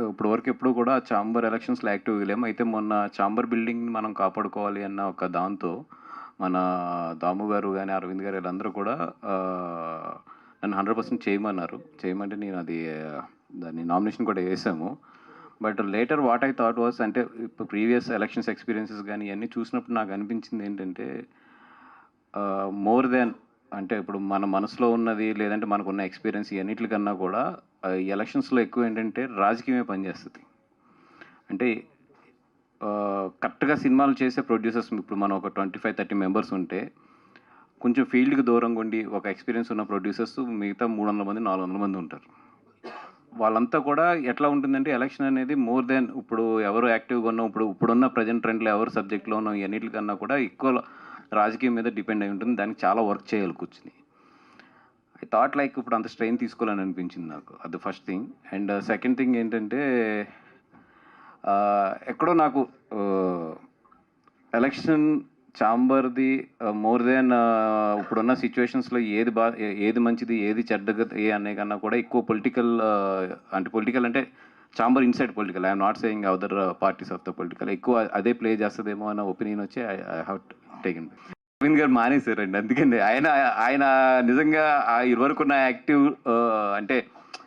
ఇప్పటివరకు ఎప్పుడు కూడా చాంబర్ ఎలక్షన్స్‌లో యాక్టివ్‌గా లేము. అయితే మొన్న చాంబర్ బిల్డింగ్‌ని మనం కాపాడుకోవాలి అన్న ఒక దాంతో మన దాము గారు గాని, అరవింద్ గారు వీళ్ళందరూ కూడా ఆహ్, నన్ను 100% చేయమన్నారు. చేయమంటే నేను అది దాన్ని నామినేషన్ కూడా వేసాము. But later what I thought was అంటే ఇప్పుడు ప్రీవియస్ ఎలక్షన్స్ ఎక్స్‌పీరియన్సెస్ గాని ఇయన్నీ చూసినప్పుడు నాకు అనిపించింది ఏంటంటే మోర్ దాన్ అంటే ఇప్పుడు మన మనసులో ఉన్నది లేదంటే మనకున్న ఎక్స్‌పీరియన్స్ ఇయన్నిట్లికన్నా కూడా ఈ ఎలక్షన్స్‌లో ఎక్కువ ఏంటంటే రాజకీయమే పనిచేస్తది. అంటే కరెక్ట్‌గా సినిమాలు చేసే ప్రొడ్యూసర్స్ ఇప్పుడు మనం ఒక 25, 30 మెంబర్స్ ఉంటే, కొంచెం ఫీల్డ్‌కి దూరంగా ఉండి ఒక ఎక్స్‌పీరియన్స్ ఉన్న ప్రొడ్యూసర్స్ మిగతా 300 మంది, 400 మంది ఉంటారు. వాళ్ళంతా కూడా ఎట్లా ఉంటుందంటే ఎలక్షన్ అనేది మోర్ దాన్ ఇప్పుడు ఎవరు యాక్టివ్‌గా ఉన్నాం, ఇప్పుడున్న ప్రెజెంట్ ట్రెండ్‌లో ఎవరు సబ్జెక్ట్‌లో ఉన్నాం ఇయన్నిట్లికన్నా కూడా ఎక్కువ రాజకీయం మీద డిపెండ్ అయి ఉంటుంది. దానికి చాలా వర్క్ చేయాలి కూర్చొని. ఐ థాట్ లైక్ ఇప్పుడు అంత స్ట్రెయిన్ తీసుకోవాలని అనిపించింది నాకు. అది first thing. And second thing ఏంటంటే ఎక్కడో నాకు ఎలక్షన్ ఛాంబర్‌ది మోర్ దాన్ ఇప్పుడున్న సిట్యుయేషన్స్‌లో ఏది మంచిది, ఏది చెడ్డది అనే కన్నా కూడా ఎక్కువ పొలిటికల్ అంటే పొలిటికల్ అంటే chamber inside political. I am not saying other parties of the political. ఎక్కువ అదే ప్లే చేస్తదేమో అన్న ఒపీనియన్ వచ్చి ఐ హావ్ టేకెన్. అరవింద్ గారు మానేశారండి. అందుకని ఆయన ఆయన నిజంగా ఇదివరకున్న యాక్టివ్ అంటే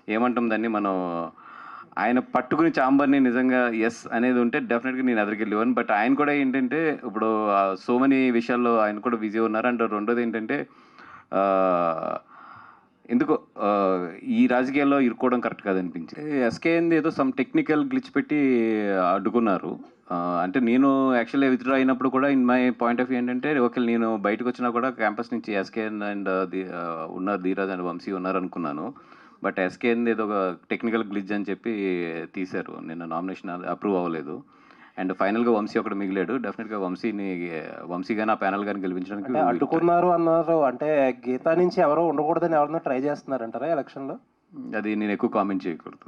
ఏమంటాం దాన్ని మనం ఆయన పట్టుకుని చాంబర్‌ని నిజంగా యెస్ అనేది ఉంటే డెఫినిట్‌గా నేను ఎదరికెళ్ళేవాడిని. బట్ ఆయన కూడా ఏంటంటే ఇప్పుడు సో మెనీ విషయాల్లో ఆయన కూడా బిజీ ఉన్నారు. అండ్ రెండోది ఏంటంటే ఆహ్, ఎందుకో ఈ రాజకీయాల్లో ఇరుక్కోవడం కరెక్ట్ కాదనిపించింది. ఎస్‌కేఎన్‌ది ఏదో సమ్ టెక్నికల్ గ్లిచ్ పెట్టి అడ్డుకున్నారు. అంటే నేను యాక్చువల్‌గా విత్‌డ్రా అయినప్పుడు కూడా in my point of view ఏంటంటే ఓకే నేను బయటకొచ్చినా కూడా క్యాంపస్ నుంచి ఎస్‌కేఎన్ అండ్ ఉన్నారు ధీరజ్ అండ్ వంశీ ఉన్నారనుకున్నాను. బట్ ఎస్‌కేఎన్‌ది ఏదో ఒక టెక్నికల్ గ్లిచ్ అని చెప్పి తీశారు. నిన్న నామినేషన్ అప్రూవ్ అవ్వలేదు. అండ్ ఫైనల్‌గా వంశీ ఒకడు మిగిలాడు. డెఫినిట్‌గా వంశీ గాని, ఆ ప్యానెల్ గాని గెలిపించడానికి అంటే అడ్డుకున్నారు అన్నారు. అంటే గీతా నుంచి ఎవరో ఉండకూడదని ఎవరన్నా ట్రై చేస్తున్నారంటారా ఎలక్షన్‌లో? అది నేను ఎక్కువ కామెంట్ చేయకూడదు.